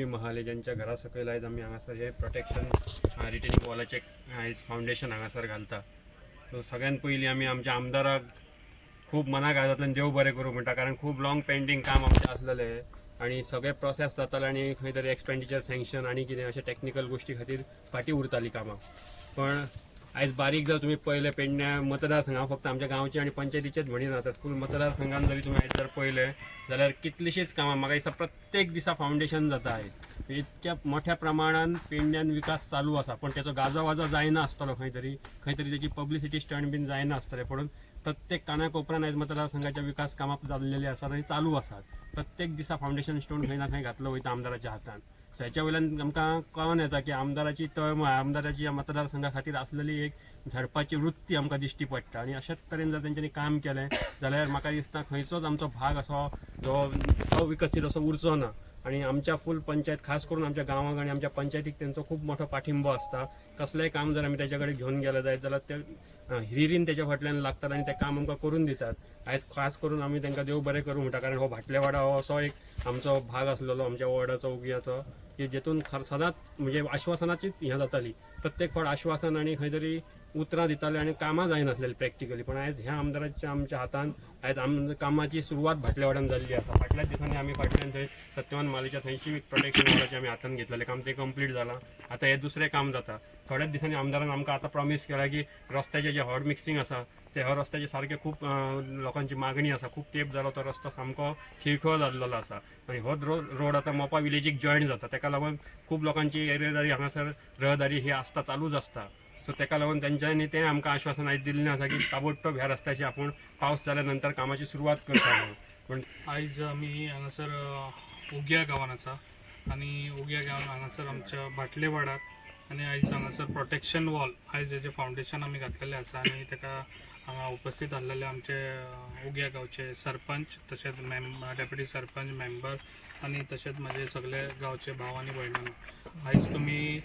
P Mahale ज्यांच्या घरा सकयल आयज आमी हांगासर हे प्रोटेक्शन रिटेनिंग वॉलाचे फावंडेशन हांगासर घालता. सो सगळ्यात पयलीं आमी आमच्या आमदाराक खूब मनाक आजातल्यान देव बरें करूं म्हणटा, कारण खूब लॉंग पेंडींग काम आमचें आसलेलें आनी सगळे प्रोसेस जाताले आनी खंय तरी एक्सपेंडिचर सँक्शन आनी कितें अशें टॅक्निकल गोश्टी खातीर फाटीं उरतालीं कामां. पण आयज बारीक जर तुमी पळयलें पेडण्या मतदारसंघात फक्त आमच्या गांवचे आनी पंचायतीचेच म्हणिनात, फूल मतदारसंघात जरी तुमी आयज जर पळयलें जाल्यार कितलीशींच कामां म्हाका दिसता प्रत्येक दिसा फावंडेशन जाता आयज. इतक्या मोठ्या प्रमाणात पेडण्यान विकास चालू आसा, पण त्याचो गाजो वाजो जायना आसतलो खंय तरी त्याची पब्लिसिटी स्टंट बीन जायना आसतले. पण प्रत्येक कानाकोपऱ्यान आयज मतदारसंघाच्या विकास कामां जाल्लेली आसात आनी चालू आसात. प्रत्येक दिसा फावंडेशन स्टोन खंय ना खंय घातलो वयता आमदाराच्या हातान. त्याच्या वयल्यान आमकां कळून येता की आमदाराची तळमळ आमदाराची या मतदारसंघा खातीर आसलेली एक झडपाची वृत्ती आमकां दिश्टी पडटा. आनी अशाच तरेन जर तेंच्यांनी काम केलें जाल्यार म्हाका दिसता खंयचोच आमचो भाग असो जो अविकसीत असो उरचो ना. आणि आमच्या फूल पंचायत खास करून आमच्या गांवांक आणि आमच्या पंचायतीक त्यांचो खूब मोठो पाठिंबो आसता. कसलेंय काम जर आमी तेच्या कडेन घेवन गेले जायत जाल्यार ते हिरिरीन तेच्या फाटल्यान लागतात आनी तें काम आमकां करून दितात. आयज खास करून आमी तांकां देव बरें करूं म्हणटा, कारण हो भाटलेवाडा हो असो एक आमचो भाग आसलेलो आमच्या वॉर्डाचो उगयाचो की जेतून सदांच म्हणजे आश्वासनाचीच हें जाताली. प्रत्येक फावट आश्वासन आनी खंय तरी उतरां दिताले आनी कामां जायनासलेली प्रॅक्टिकली. पण आयज ह्या आमदाराच्या आमच्या हातान आयज कामाची सुरवात भाटलेवाड्यान जाल्ली आसा. फाटल्याच दिसांनी आमी फाटल्यान थंय सत्यवान मालीच्या थंयची प्रोटेक्शन वॉलाचें आमी हातान घेतलेलें काम तें कंप्लीट जालां. आतां हें दुसरें काम जाता. थोड्याच दिसांनी आमदारान आमकां आतां प्रॉमीस केला की रस्त्याचें जें हॉट मिक्सिंग आसा ते ह्या रस्त्याचे सारके खूब लोकांची मागणी आसा. खूब तेंप जालो तो रस्तो सामको खिळखिळो जाल्लो आसा आनी हो रोड आतां मोपा विलेजीक जॉयन जाता. ताका लागून खूब लोकांची येरादारी हांगासर रहदारी ही आसता, चालूच आसता. सो ताका लागून तेंच्यांनी तें आमकां आश्वासन आयज दिल्लें आसा की ताबडतोब ह्या रस्त्याची आपूण पावस जाल्या नंतर कामाची सुरवात करता म्हणून. पण आयज आमी हांगासर उग्या गांवांत आसा आनी उग्या गांवांत हांगासर आमच्या भाटलेवाडाक आनी आयज हांगासर प्रोटेक्शन वॉल आयज हेजें फावंडेशन आमी घातलेलें आसा आनी ताका हांगा उपस्थित आसलेले आमचे उग्या गांवचे सरपंच, तशेंच डेप्युटी सरपंच, मेंबर आनी तशेंच म्हाजे सगळे गांवचे भाव आनी भयणां. आयज तुमी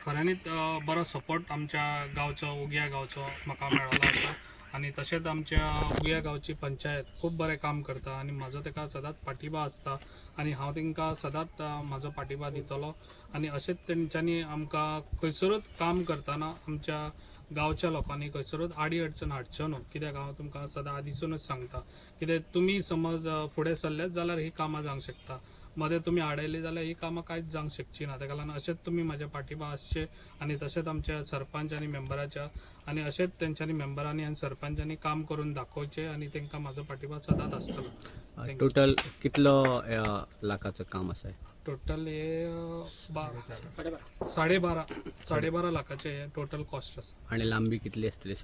खऱ्यांनीच बरो सपोर्ट आमच्या गांवचो उग्या गांवचो म्हाका मेळ्ळो आसा आनी तशेंच आमच्या उग्या गांवची पंचायत खूब बरें काम करता आनी म्हाजो ताका सदांच पाठिंबा आसता आनी हांव तांकां सदांच म्हाजो पाठिंबा दितलो. आनी अशेंच तेंच्यांनी आमकां खंयसरूच काम करतना आमच्या गांवच्या लोकांनी खंयसरूच आडी अडचण हाडच्यो न्हू. कित्याक हांव तुमकां सदां आदींसूनच सांगता, कित्याक तुमी समज फुडें सरलेच जाल्यार ही कामां जावंक शकता, मदें तुमी आडयली जाल्यार ही कामां कांयच जावंक शकची ना. ताका लागून अशेंच तुमी म्हाज्या पाठिंबा आसचे आनी तशेंच आमच्या सरपंच आनी मेंबराच्या आनी अशेंच तेंच्यांनी मेंबरांनी आनी सरपंचांनी काम करून दाखोवचें आनी तांकां म्हाजो पाठिंबा सदांच आसतलो. टोटल कितलो लाखाचं काम आसा? टोटल हे 12.5 लाखाचे हे टोटल कॉस्ट आसा. आणि लांबी कितली असतली?